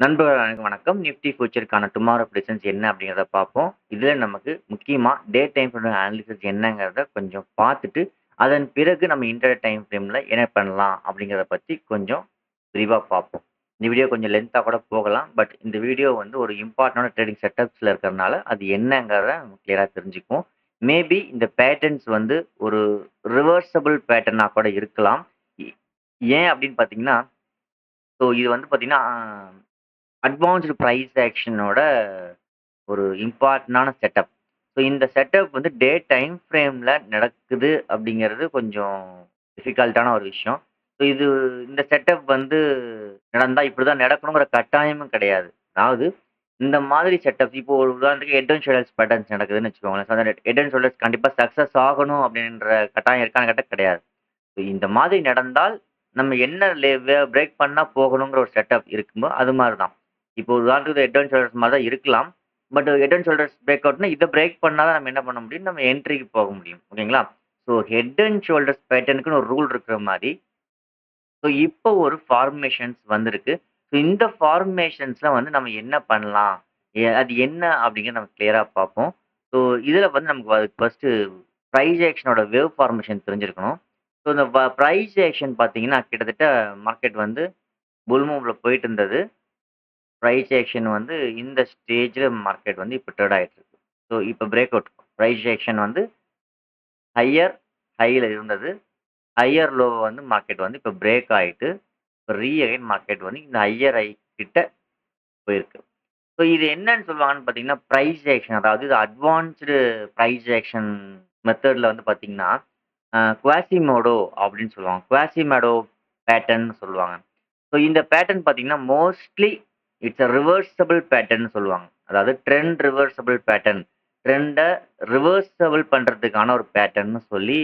நண்பர்கள் அனைவருக்கும் வணக்கம். நிஃப்டி ஃபியூச்சருக்கான டுமாரோ ப்ரெடிக்ஷன்ஸ் என்ன அப்படிங்கிறத பார்ப்போம். இதில நமக்கு முக்கியமா டே டைம் ஃப்ரேம் அனாலிசிஸ் என்னங்கிறத கொஞ்சம் பார்த்துட்டு, அதன் பிறகு நம்ம இன்டர் டைம் ஃப்ரேம்ல என்ன பண்ணலாம் அப்படிங்கிறத பத்தி கொஞ்சம் விரிவா பார்ப்போம். இந்த வீடியோ கொஞ்சம் லென்த்தா கூட போகலாம். பட் இந்த வீடியோ வந்து ஒரு இம்பார்ட்டன்டான ட்ரேடிங் செட்டப்ஸ்ல இருக்கிறனால, அது என்னங்கிறத நம்ம கிளியரா தெரிஞ்சுக்குவோம். மேபி இந்த பேட்டர்ன்ஸ் வந்து ஒரு ரிவர்சபிள் பேட்டர்னா கூட இருக்கலாம். இ ஏன் அப்படின்னு பார்த்தீங்கன்னா, இது வந்து பார்த்தீங்கன்னா அட்வான்ஸ்டு பிரைஸ் ஆக்ஷனோட ஒரு இம்பார்ட்டன்டான செட்டப். இந்த செட்டப் வந்து டே டைம் ஃப்ரேம்ல நடக்குது அப்படிங்கிறது கொஞ்சம் டிஃபிகல்ட்டான ஒரு விஷயம். இது இந்த செட்டப் வந்து நடந்தா இப்படிதான் நடக்கணுங்கிற கட்டாயமும் கிடையாது. அதாவது இந்த மாதிரி செட்டப் இப்போ ஒரு உதாரணத்துக்கு ஹெட் அண்ட் ஷோல்டர்ஸ் பேட்டர்ன்ஸ் நடக்குதுன்னு வச்சுக்கோங்களேன். அந்த ஹெட் அண்ட் ஷோல்டர்ஸ் கண்டிப்பா சக்சஸ் ஆகணும் அப்படின்ற கட்டாயம் இருக்கான்னு கேட்டா கிடையாது. இந்த மாதிரி நடந்தால், நம்ம என்ன பிரேக் பண்ணா போகணுங்கிற ஒரு செட்டப் இருக்கும்போ, அது மாரி தான். இப்போ ஒரு உதாரணத்துக்கு ஹெட் அண்ட் ஷோல்டர்ஸ் மாரி தான் இருக்கலாம். But head and shoulders break அவுட்னா, இத பிரேக் பண்ணா தான் நம்ம என்ன பண்ண முடியும்? நம்ம என்ட்ரிக்கு போக முடியும். ஓகேங்களா? ஹெட் அண்ட் ஷோல்டர்ஸ் பேட்டர்னுக்குன்னு ஒரு ரூல் இருக்கிற மாரி, இப்போ ஒரு ஃபார்மேஷன்ஸ் வந்திருக்கு. இந்த ஃபார்மேஷன்ஸ்ல வந்து நம்ம என்ன பண்ணலாம்? அது என்ன அப்படிங்கிறத நம்ம கிளியரா பார்ப்போம். ஸோ இதில வந்து நமக்கு அதுக்கு ஃபர்ஸ்ட்டு பிரைஸ் ஆக்ஷனோட வேவ் ஃபார்மேஷன் தெரிஞ்சிருக்கணும். இந்த பிரைஸ் ஆக்ஷன் பார்த்தீங்கன்னா, கிட்டத்தட்ட மார்க்கெட் வந்து புல் மூவ்ல போயிட்டு இருந்தது. பிரைஸ் ஆக்ஷன் வந்து இந்த ஸ்டேஜ்ல மார்க்கெட் வந்து இப்ப ட்ரேட் ஆயிட்டு இருக்கு. இப்ப பிரேக் அவுட் பிரைஸ் ஆக்ஷன் வந்து ஹையர் ஹைல இருந்தது. ஹையர் லோவ வந்து மார்க்கெட் வந்து இப்ப பிரேக் ஆயிட்டு, இப்ப அகைன் மார்க்கெட் வந்து இந்த ஹையர் ஹை கிட்ட போயிருக்கு. இது என்னன்னு சொல்லுவாங்கன்னு பார்த்தீங்கன்னா, பிரைஸ் ஆக்ஷன் அதாவது இது அட்வான்ஸ்டு பிரைஸ் ஆக்ஷன் மெத்தட்ல வந்து பார்த்தீங்கன்னா, குவாசிமோடோ அப்படின்னு சொல்லுவாங்க. குவாசிமோடோ பேட்டர்ன்னு சொல்லுவாங்க. இந்த பேட்டர்ன் பார்த்தீங்கன்னா, மோஸ்ட்லி இட்ஸ் அ ரிவர்சபிள் பேட்டர்ன்னு சொல்லுவாங்க. அதாவது ட்ரெண்ட் ரிவர்சபிள் பேட்டர்ன். ட்ரெண்ட ரிவர்சபிள் பண்றதுக்கான ஒரு பேட்டர்ன்னு சொல்லி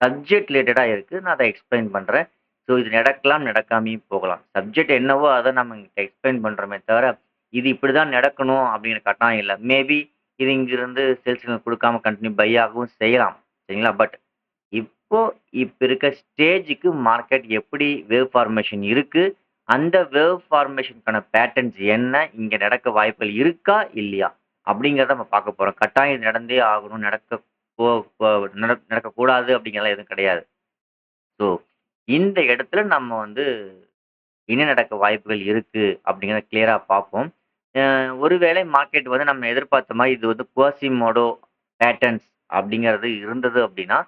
சப்ஜெக்ட் ரிலேட்டடா இருக்கு. நான் அத எக்ஸ்பிளைன் பண்றேன். இது நடக்கலாம், நடக்காமயும் போகலாம். சப்ஜெக்ட் என்னவோ அத நம்ம இங்க எக்ஸ்பிளைன் பண்றோமே தவிர, இது இப்படிதான் நடக்கணும் அப்படிங்கிற கட்டாயம் இல்ல. மேபி இது இங்கிருந்து சேல்ஸ் சிக்னல் குடுக்காம கன்டின்யூ பை ஆகவும் செய்யலாம். சரிங்களா? பட் இப்போ இப்ப இருக்க ஸ்டேஜ்க்கு மார்க்கெட் எப்படி வேவ் ஃபார்மேஷன் இருக்கு? அந்த வேவ் ஃபார்மேஷனுக்கான பேட்டர்ன்ஸ் என்ன? இங்க நடக்க வாய்ப்புகள் இருக்கா? இல்லையா? அப்படிங்கிறத நம்ம பார்க்க போறோம். கட்டாயம் இது நடந்தே ஆகணும். நடக்க போ போ நடக்கக்கூடாது அப்படிங்கிறதெல்லாம் எதுவும் கிடையாது. ஸோ இந்த இடத்துல நம்ம வந்து என்ன நடக்க வாய்ப்புகள் இருக்கு? அப்படிங்கிறத கிளியரா பார்ப்போம். அ ஒருவேளை மார்க்கெட் வந்து நம்ம எதிர்பார்த்த மாரி இது வந்து குவாசிமோடோ பேட்டர்ன்ஸ் அப்படிங்கிறது இருந்தது அப்படின்னா,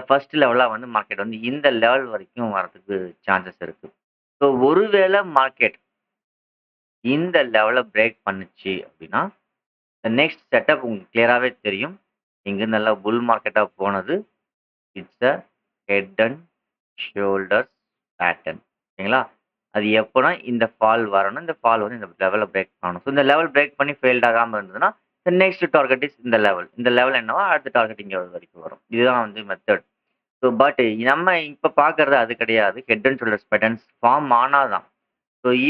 ஃபர்ஸ்ட் லெவலா வந்து மார்க்கெட் வந்து இந்த லெவல் வரைக்கும் வரதுக்கு சான்சஸ் இருக்கு. ஒருவேளை மார்க்கெட் இந்த லெவல பிரேக் பண்ணுச்சு அப்படின்னா, நெக்ஸ்ட் செட்டப் உங்களுக்கு கிளியராவே தெரியும். இங்கிருந்து நல்லா புல் மார்க்கெட்டா போனது. It's a head and shoulders pattern. ஓகேங்களா? அது எப்போனா இந்த ஃபால் வரணும். இந்த ஃபால் வந்து இந்த லெவல பிரேக் பண்ணணும். இந்த லெவல் பிரேக் பண்ணி ஃபெயில்ட் ஆகாம இருந்ததுன்னா, நெக்ஸ்ட் டார்கெட் இஸ் இந்த லெவல். இந்த லெவல் என்னவோ அடுத்த டார்கெட் இங்க வரைக்கும் வரும். இதுதான் வந்து மெத்தட். பட் நம்ம இப்ப பார்க்கறது அது கிடையாது. Head and shoulders patterns form ஆனா தான்.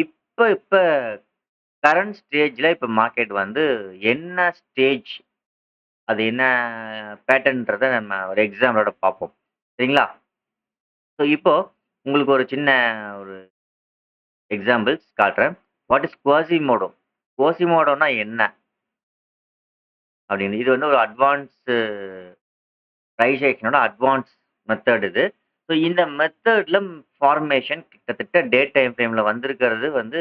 இப்ப இப்ப கரண்ட் ஸ்டேஜ்ல இப்ப மார்க்கெட் வந்து என்ன ஸ்டேஜ் அது என்ன பேட்டர்ன்றத நம்ம ஒரு எக்ஸாம்பிளோட பார்ப்போம். சரிங்களா? இப்போ உங்களுக்கு ஒரு சின்ன ஒரு எக்ஸாம்பிள்ஸ் காட்டுறேன். What is குவாசிமோடோ? குவாசிமோடோனா என்ன? அப்படின்னு. இது வந்து ஒரு அட்வான்ஸ்டு பிரைஸ் ஆக்ஷனோட அட்வான்ஸ் மெத்தட் இது. இந்த மெத்தட்ல ஃபார்மேஷன் கிட்டத்தட்ட டே டைம் ஃப்ரேம்ல வந்திருக்கிறது வந்து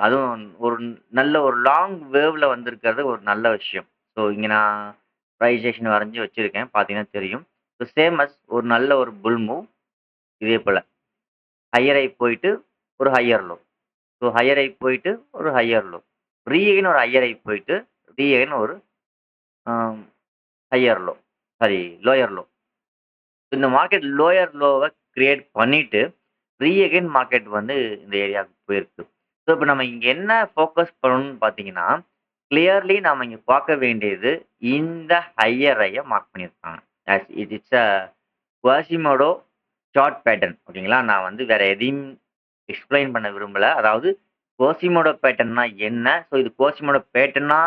அதுவும் ஒரு நல்ல ஒரு லாங் வேவ்ல வந்திருக்கிறது ஒரு நல்ல விஷயம். இங்க நான் பிரைஸ் ஆக்ஷன் வரைஞ்சு வச்சிருக்கேன். பார்த்தீங்கன்னா தெரியும். சேம் அஸ் ஒரு நல்ல ஒரு புல் மூவ் இதே போல. ஹையர் ஆயி போயிட்டு ஒரு ஹையர் லோ. ஹையர் ஆயி போயிட்டு ஒரு ஹையர் லோ. ரீஅகைன் ஒரு ஹையர் ஆயி போயிட்டு, ரீஅகைன் ஒரு a higher low. Sorry lower low. இந்த மார்க்கெட் லோயர் லோவ கிரியேட் பண்ணிட்டு, ரீஅகைன் மார்க்கெட் வந்து இந்த ஏரியாவுக்கு போயிருக்கு. இப்ப நம்ம இங்க என்ன ஃபோக்கஸ் பண்ணணும்னு பார்த்தீங்கன்னா, கிளியர்லி நாம இங்க பார்க்க வேண்டியது இந்த ஹையர் ஹைய மார்க் பண்ணியிருக்காங்க. As it it's a Quasimodo chart pattern. ஓகேங்களா? நான் வந்து வேற எதையும் எக்ஸ்ப்ளைன் பண்ண விரும்பல. அதாவது கோசிமோடோ பேட்டர்ன்னா என்ன? இது கோசிமோடோ பேட்டர்னா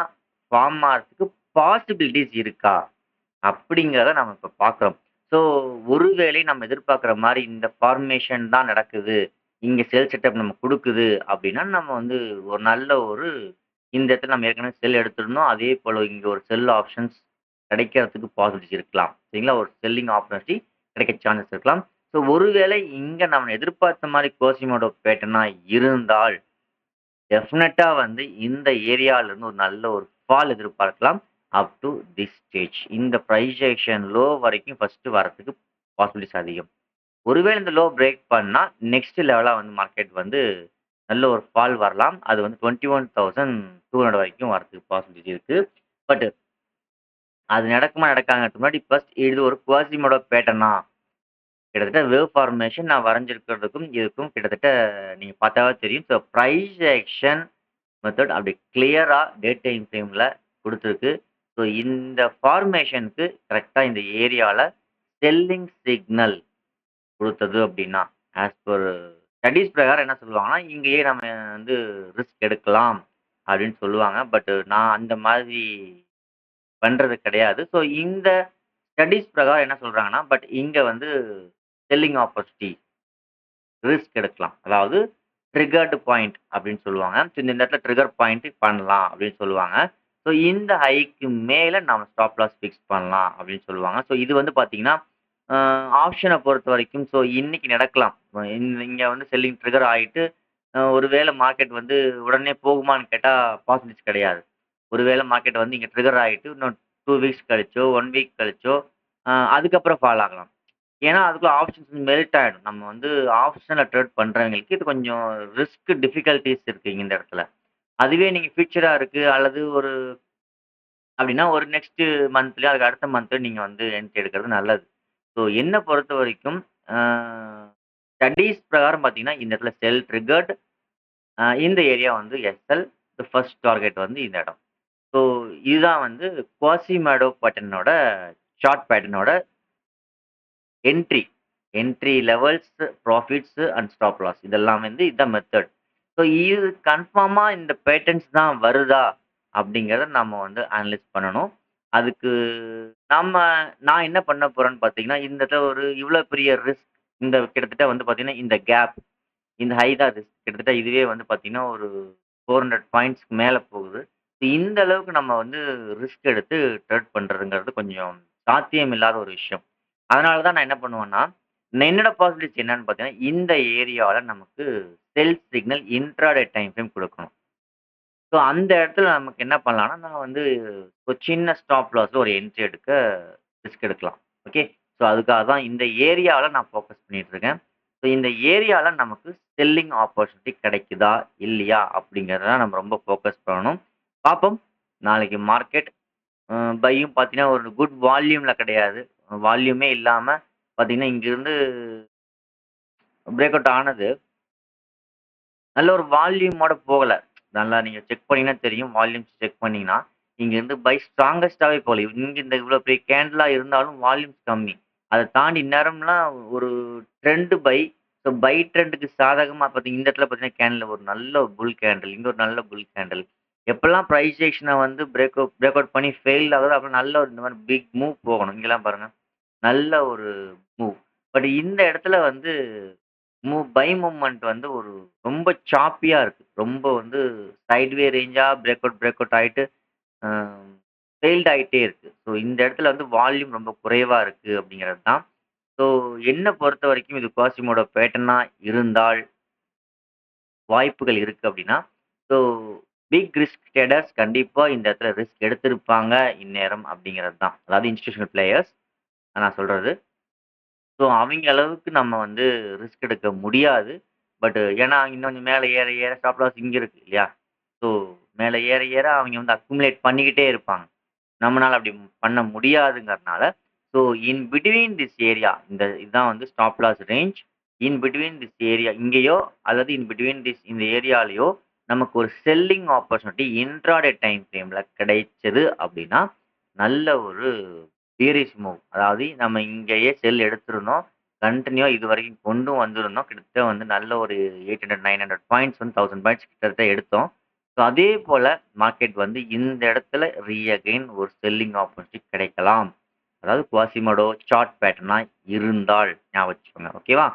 ஃபார்ம் ஆறதுக்கு பாசிபிலிட்டீஸ் இருக்கா? அப்படிங்கிறத நம்ம இப்ப பார்க்குறோம். ஸோ ஒருவேளை நம்ம எதிர்பார்க்குற மாரி இந்த ஃபார்மேஷன் தான் நடக்குது. இங்க செல் செட்டப் நம்ம குடுக்குது அப்படின்னா, நம்ம வந்து ஒரு நல்ல ஒரு இந்த இடத்துல நம்ம ஏற்கனவே செல் எடுத்திருந்தோம். அதே போல இங்க ஒரு செல் ஆப்ஷன்ஸ் கிடைக்கிறதுக்கு பாசிபிலிட்டிஸ் இருக்கலாம். சரிங்களா? ஒரு செல்லிங் ஆப்பர்ச்சுனிட்டி கிடைக்க சான்சஸ் இருக்கலாம். ஸோ ஒருவேளை இங்க நம்ம எதிர்பார்த்த மாரி கோசிமோடோ பேட்டர்னா இருந்தால், டெஃபினட்டா வந்து இந்த ஏரியால இருந்து ஒரு நல்ல ஒரு ஃபால் எதிர்பார்க்கலாம். அப் டூ திஸ் ஸ்டேஜ். இந்த பிரைசேஷன் லோ வரைக்கும் ஃபர்ஸ்ட் வரதுக்கு பாசிபிலிட்டிஸ் அதிகம். ஒருவேளை இந்த லோ பிரேக் பண்ணா, நெக்ஸ்ட் லெவலா வந்து மார்க்கெட் வந்து நல்ல ஒரு ஃபால் வரலாம். அது வந்து 21,200 வரைக்கும் வரதுக்கு பாசிபிலிட்டி இருக்கு. பட் அது நடக்குமா நடக்காதுங்கிறதுக்கு முன்னாடி ஃபர்ஸ்ட் இது ஒரு குவாசிமோடோ பேட்டர்னா? கிட்டத்தட்ட வேவ் ஃபார்மேஷன் நான் வரைஞ்சிருக்கிறதுக்கும், இதுக்கும் கிட்டத்தட்ட நீங்க பார்த்தாவே தெரியும். ஸோ பிரைஸ் ஆக்ஷன் மெத்தட் அப்படி கிளியரா டே டைம் ஃப்ரேம்ல குடுத்துருக்கு. ஸோ இந்த ஃபார்மேஷனுக்கு கரெக்ட்டா இந்த ஏரியால செல்லிங் சிக்னல் குடுத்தது அப்படின்னா, ஆஸ் பெர் ஸ்டடீஸ் பிரகாரம் என்ன சொல்லுவாங்கன்னா, இங்கேயே நம்ம வந்து ரிஸ்க் எடுக்கலாம் அப்படின்னு சொல்லுவாங்க. பட் நான் அந்த மாதிரி பண்றது கிடையாது. ஸோ இந்த ஸ்டடீஸ் பிரகாரம் என்ன சொல்றாங்கன்னா, பட் இங்க வந்து செல்லிங் ஆப்பர்ச்சுனிட்டி ரிஸ்க் எடுக்கலாம். அதாவது ட்ரிகர்டு பாயிண்ட் அப்படின்னு சொல்லுவாங்க. ஸோ இந்த இடத்துல ட்ரிகர் பாயிண்ட் பண்ணலாம் அப்படின்னு சொல்லுவாங்க. ஸோ இந்த ஹைக்கு மேல நம்ம ஸ்டாப் லாஸ் ஃபிக்ஸ் பண்ணலாம் அப்படின்னு சொல்லுவாங்க. ஸோ இது வந்து பார்த்தீங்கன்னா, ஆப்ஷன பொறுத்தவரைக்கும் ஸோ இன்னைக்கு நடக்கலாம். இங்க வந்து செல்லிங் ட்ரிகர் ஆயிட்டு, ஒருவேள மார்க்கெட் வந்து உடனே போகுமான்னு கேட்டா பாசிபிலிட்டிஸ் கிடையாது. ஒருவேள மார்க்கெட் வந்து இங்க ட்ரிகர் ஆயிட்டு இன்னும் 2 வீக்ஸ் கழிச்சோ, 1 வீக் கழிச்சோ, அதுக்கப்புறம் ஃபால் ஆகலாம். ஏன்னா, அதுக்குள்ள ஆப்ஷன்ஸ் மெல்ட் ஆயிடும். நம்ம வந்து ஆப்ஷன்ல ட்ரேட் பண்றவங்களுக்கு இது கொஞ்சம் ரிஸ்க் டிஃபிகல்டீஸ் இருக்கு இந்த இடத்துல. அதுவே நீங்க ஃபியூச்சரா இருக்கு அல்லது ஒரு அப்படின்னா ஒரு நெக்ஸ்ட் மந்த்லயோ, அதுக்கு அடுத்த மந்த்தோ நீங்க வந்து என்ட்ரி எடுக்கிறது நல்லது. ஸோ என்ன பொறுத்தவரைக்கும் அ ஸ்டடீஸ் பிரகாரம் பார்த்தீங்கன்னா, இந்த இடத்துல செல் ட்ரிகர்ட் இந்த ஏரியா வந்து எஸ்எல் ஃபர்ஸ்ட் டார்கெட் வந்து இந்த இடம். ஸோ இதுதான் வந்து குவாசிமாடோ பேட்டர்னோட சார்ட் பேட்டர்னோட entry. Entry levels, profits and stop loss இதெல்லாம் வந்து இதான் மெத்தட். ஸோ இது கன்ஃபார்மா இந்த பேட்டர்ன்ஸ் தான் வருதா? அப்படிங்கிறத நம்ம வந்து அனலைஸ் பண்ணணும். அதுக்கு நம்ம நான் என்ன பண்ண போறேன்னு பார்த்தீங்கன்னா, இந்த இடத்துல ஒரு இவ்வளோ பெரிய ரிஸ்க் இந்த கிட்டத்தட்ட வந்து பார்த்தீங்கன்னா, இந்த கேப் இந்த ஹை தான் ரிஸ்க். கிட்டத்தட்ட இதுவே வந்து பார்த்தீங்கன்னா, ஒரு 400 பாயிண்ட்ஸ்க்கு மேல போகுது. இந்த அளவுக்கு நம்ம வந்து ரிஸ்க் எடுத்து ட்ரேட் பண்றதுங்கிறது கொஞ்சம் சாத்தியம் இல்லாத ஒரு விஷயம். அதனால தான் நான் என்ன பண்ணுவேன்னா, என்னோட பாசிபிலிட்டிஸ் என்னன்னு பார்த்தீங்கன்னா, இந்த ஏரியால நமக்கு செல் சிக்னல் இன்ட்ராடே டைம் ஃப்ரேம் குடுக்கணும். ஸோ அந்த இடத்துல நமக்கு என்ன பண்ணலாம்னா, நான் வந்து ஒரு சின்ன ஸ்டாப் லாஸ்ல ஒரு என்ட்ரி எடுக்க ரிஸ்க் எடுக்கலாம். ஓகே. ஸோ அதுக்காக தான் இந்த ஏரியால நான் ஃபோக்கஸ் பண்ணிட்டு இருக்கேன். ஸோ இந்த ஏரியால நமக்கு செல்லிங் ஆப்பர்ச்சுனிட்டி கிடைக்குதா? இல்லையா? அப்படிங்கிறத நம்ம ரொம்ப ஃபோக்கஸ் பண்ணணும். பார்ப்போம். நாளைக்கு மார்க்கெட் பையும் பார்த்தீங்கன்னா, ஒரு குட் வால்யூம்ல கிடையாது. வால்யூமே இல்லாம பார்த்தீங்கன்னா, இங்கிருந்து பிரேக் அவுட் ஆனது நல்ல ஒரு வால்யூமோட போகல. நல்லா நீங்க செக் பண்ணீங்கன்னா தெரியும். வால்யூம்ஸ் செக் பண்ணீங்கன்னா, இங்கேருந்து பை ஸ்ட்ராங்கஸ்ட்டாவே போகல. இங்க இந்த இவ்வளோ பெரிய கேண்டிலா இருந்தாலும் வால்யூம்ஸ் கம்மி. அத தாண்டி இந்நேரம்லாம் ஒரு ட்ரெண்ட் பை. ஸோ பை ட்ரெண்டுக்கு சாதகமா பார்த்தீங்க இந்த இடத்துல பார்த்தீங்கன்னா, கேண்டில்ல ஒரு நல்ல புல் கேண்டில். இங்க ஒரு நல்ல புல் கேண்டில். எப்பல்லாம் பிரைஸ் ஆக்ஷன வந்து பிரேக் அவுட் பண்ணி ஃபெயில் ஆகுதோ, அப்ப நல்ல ஒரு இந்த மாரி பிக் மூவ் போகணும். இங்கலாம் பாருங்க. நல்ல ஒரு மூவ். பட் இந்த இடத்துல வந்து பை மூவ்மெண்ட் வந்து ஒரு ரொம்ப சாப்பியா இருக்கு. ரொம்ப வந்து சைட்வே ரேஞ்சா பிரேக் அவுட் ஆயிட்டு அ ஃபெயில்ட் ஆயிட்டே இருக்கு. ஸோ இந்த இடத்துல வந்து வால்யூம் ரொம்ப குறைவா இருக்கு அப்படிங்கிறது தான். ஸோ என்ன பொறுத்தவரைக்கும் இது குவாசிமோடோ பேட்டர்னா இருந்தால் வாய்ப்புகள் இருக்கு அப்படின்னா, ஸோ பிக் ரிஸ்க் ட்ரேடர்ஸ் கண்டிப்பா இந்த இடத்துல ரிஸ்க் எடுத்திருப்பாங்க இந்நேரம் அப்படிங்கிறது தான். அதாவது இன்ஸ்டிடியூஷனல் பிளேயர்ஸ் நான் சொல்றது. ஸோ அவைங்க அளவுக்கு நம்ம வந்து ரிஸ்க் எடுக்க முடியாது. பட் ஏன்னா இன்னும் கொஞ்சம் மேல ஏற ஏற ஸ்டாப் லாஸ் இங்க இருக்கு இல்லையா? ஸோ மேல ஏற ஏற அவைங்க வந்து அக்குமுலேட் பண்ணிக்கிட்டே இருப்பாங்க. நம்மனால அப்படி பண்ண முடியாதுங்கிறனால, so in between this area இதுதான் வந்து stop loss range. In between this area இங்கேயோ அல்லது இன் பிட்வீன் திஸ் இந்த ஏரியாலயோ நமக்கு ஒரு செல்லிங் ஆப்பர்ச்சுனிட்டி இன்ட்ராடே டைம் ஃப்ரேம்ல கிடைச்சது அப்படின்னா, நல்ல ஒரு சீரிஸ் மூவ். அதாவது நம்ம இங்கேயே செல் எடுத்திருந்தோம். கன்டினியூவா இதுவரைக்கும் கொண்டும் வந்திருந்தோம். கிட்டத்தட்ட வந்து நல்ல ஒரு 800, 900 பாயிண்ட்ஸ் வந்து 1000 பாயிண்ட்ஸ் கிட்டத்தட்ட எடுத்தோம். ஸோ அதே போல மார்க்கெட் வந்து இந்த இடத்துல அகைன் ஒரு செல்லிங் ஆப்பர்ச்சுனிட்டி கிடைக்கலாம். அதாவது குவாசிமோடோ சார்ட் பேட்டர்னா இருந்தால் ஞாபகம் வச்சுக்கோங்க. ஓகேவா?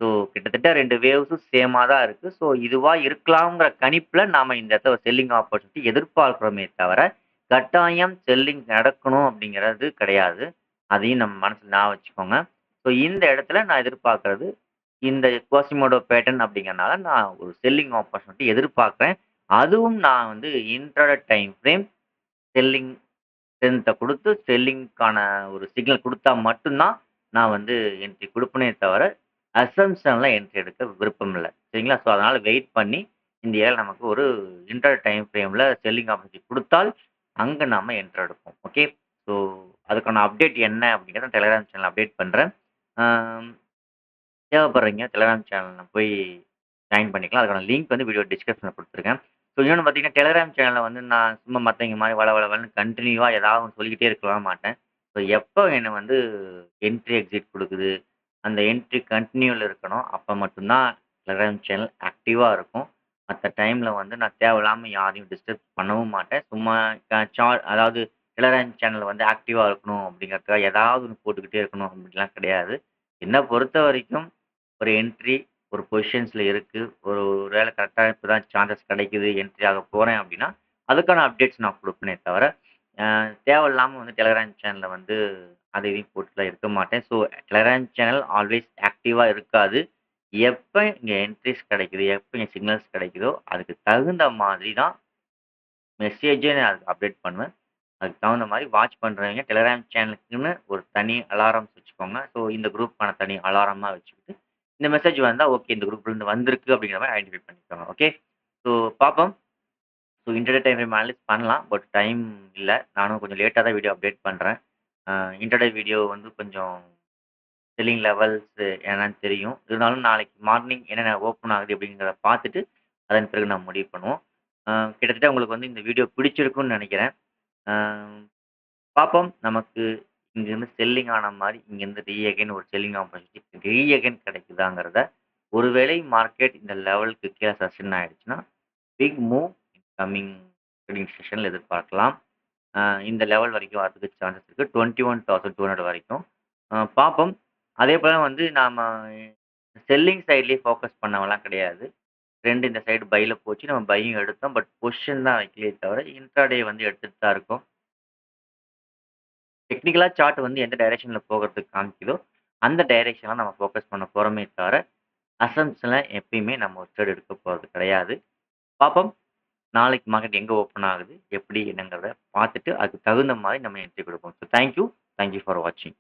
ஸோ கிட்டத்தட்ட 2 வேவ்ஸும் சேமா தான் இருக்கு. ஸோ இதுவா இருக்கலாம்ங்கிற கணிப்புல நாம இந்த இடத்துல ஒரு செல்லிங் ஆப்பர்ச்சுனிட்டி எதிர்பார்க்கிறோமே தவிர, கட்டாயம் செல்லிங் நடக்கணும் அப்படிங்கிறது கிடையாது. அதையும் நம்ம மனசுல ஞாபகம் வச்சுக்கோங்க. ஸோ இந்த இடத்துல நான் எதிர்பார்க்கிறது, இந்த குவாசிமோடோ பேட்டர்ன் அப்படிங்கிறனால நான் ஒரு செல்லிங் ஆப்பர்ச்சுனிட்டி எதிர்பார்க்கிறேன். அதுவும் நான் வந்து இன்ட்ராடே டைம் ஃப்ரேம் செல்லிங் ஸ்ட்ரென்த்த குடுத்து, செல்லிங்க்கான ஒரு சிக்னல் குடுத்தா மட்டும் தான், நான் வந்து என்ட்ரி குடுப்பனே தவிர, அசம்ப்ஷன்ல என்ட்ரி எடுக்க விருப்பம் இல்ல. சரிங்களா? ஸோ, அதனால வெயிட் பண்ணி, இந்த ஏழ நமக்கு ஒரு இன்டர் டைம் ஃப்ரேம்ல செல்லிங் ஆப்பர்ச்சுனிட்டி குடுத்தால், அங்க நாம என்ட்ரி எடுப்போம். ஓகே. ஸோ, அதுக்கான அப்டேட் என்ன அப்படிங்கிறத டெலகிராம் சேனல்ல அப்டேட் பண்றேன். ஆம் தேவைப்படுறீங்க டெலகிராம் சேனல்ல போய் ஜாயின் பண்ணிக்கலாம். அதுக்கான லிங்க் வந்து வீடியோ டிஸ்கிரிப்ஷன்ல குடுத்துருக்கேன். ஸோ இன்னொன்னு பார்த்தீங்கன்னா, டெலகிராம் சேனல்ல வந்து நான் சும்மா மத்தவங்க மாரி வள வளன்னு கன்டினியூவா ஏதாவது ஒண்ணு சொல்லிக்கிட்டே இருக்கலாம் மாட்டேன். ஸோ எப்போ என்ன வந்து என்ட்ரி, எக்ஸிட் குடுக்குது, அந்த என்ட்ரி கன்டினியூல இருக்கணும். அப்ப மட்டும் தான் டெலகிராம் சேனல் ஆக்டிவா இருக்கும். மத்த டைம்ல வந்து நான் தேவையில்லாம யாரையும் டிஸ்டர்ப் பண்ணவும் மாட்டேன். சும்மா அதாவது டெலகிராம் சேனல் வந்து ஆக்டிவா இருக்கணும் அப்படிங்கிறதுக்காக ஏதாவது ஒண்ணு போட்டுக்கிட்டே இருக்கணும் அப்படின்லாம் கிடையாது. என்ன பொறுத்தவரைக்கும் ஒரு என்ட்ரி ஒரு பொசிஷன்ஸ்ல இருக்கு. ஒரு ஒரு வேள கரெக்ட்டா இப்ப தான் சான்ஸஸ் கிடைக்குது, என்ட்ரி ஆக போறேன் அப்டின்னா, அதுக்கான அப்டேட்ஸ் நான் குடுப்பேனே தவிர, அ தேவையில்லாம வந்து டெலகிராம் சேனல்ல வந்து அதை இதையும் போட்டுலாம் இருக்க மாட்டேன். ஸோ டெலகிராம் சேனல் ஆல்வேஸ் ஆக்டிவா இருக்காது. எப்ப இங்க என்ட்ரீஸ் கிடைக்குது, எப்ப இங்க சிக்னல்ஸ் கிடைக்குதோ, அதுக்கு தகுந்த மாதிரி தான் மெசேஜே நான் அதுக்கு அப்டேட் பண்ணுவேன். அதுக்கு தகுந்த மாரி வாட்ச் பண்றவங்க டெலகிராம் சேனலுக்குன்னு ஒரு தனி அலாரம்ஸ் வச்சுக்கோங்க. ஸோ இந்த குரூப்க்கான தனி அலாரமா வச்சுக்கிட்டு, இந்த மெசேஜ் வந்தா ஓகே இந்த குரூப்லேருந்து வந்திருக்கு அப்படிங்கிற மாரி ஐடென்டிஃபை பண்ணிக்கோங்க. ஓகே. ஸோ பார்ப்போம். So interday time frame analyse பண்ணலாம். பட் டைம் இல்ல. நானும் கொஞ்சம் லேட்டா தான் வீடியோ அப்டேட் பண்றேன். இன்டர்டே வீடியோ வந்து கொஞ்சம் செல்லிங் லெவல்ஸ் என்னன்னு தெரியும். இருந்தாலும் நாளைக்கு மார்னிங் என்னென்ன ஓப்பன் ஆகுது அப்படிங்கிறத பார்த்துட்டு, அதன் பிறகு நம்ம முடிவு பண்ணுவோம். அ கிட்டத்தட்ட உங்களுக்கு வந்து இந்த வீடியோ பிடிச்சிருக்கும்னு நெனைக்கிறேன். அ பார்ப்போம். நமக்கு இங்கேருந்து செல்லிங் ஆன மாரி, இங்கேருந்து அகைன் ஒரு செல்லிங் ஆப்பர்ச்சுனிட்டி அகைன் கிடைக்குதாங்கிறத, ஒருவேளை மார்க்கெட் இந்த லெவலுக்கு கீழ சஸ்டெயின் ஆயிடுச்சுன்னா, பிக் மூவ் கம்மிங் ட்ரேடிங் செஷன்ல எதிர்பார்க்கலாம். அ இந்த லெவல் வரைக்கும் வரதுக்கு சான்சஸ் இருக்கு. 21,200 வரைக்கும். பார்ப்போம். அதேபோல வந்து நாம செல்லிங் சைட்லயே ஃபோக்கஸ் பண்ணவன்லாம் கிடையாது. ட்ரெண்ட் இந்த சைடு பைல போச்சு. நம்ம பையும் எடுத்தோம். பட் பொசிஷன் தான் வைக்கலையே தவிர, இன்ட்ராடே வந்து எடுத்துட்டு தான் இருக்கோம். டெக்னிக்கலா சார்ட் வந்து எந்த டைரக்ஷன்ல போகறதுக்கு காமிக்குதோ, அந்த டைரக்ஷன்ல நம்ம ஃபோக்கஸ் பண்ண போறோமே தவிர, அசம்ப்ஷன்ல எப்பயுமே நம்ம ஒரு ட்ரேட் எடுக்க போறது கிடையாது. பார்ப்போம். நாளைக்கு மார்க்கெட் எங்க ஓப்பன் ஆகுது, எப்படி என்னங்கிறத பார்த்துட்டு, அதுக்கு தகுந்த மாரி நம்ம என்ட்ரி குடுப்போம். So thank you. Thank you for வாட்சிங்.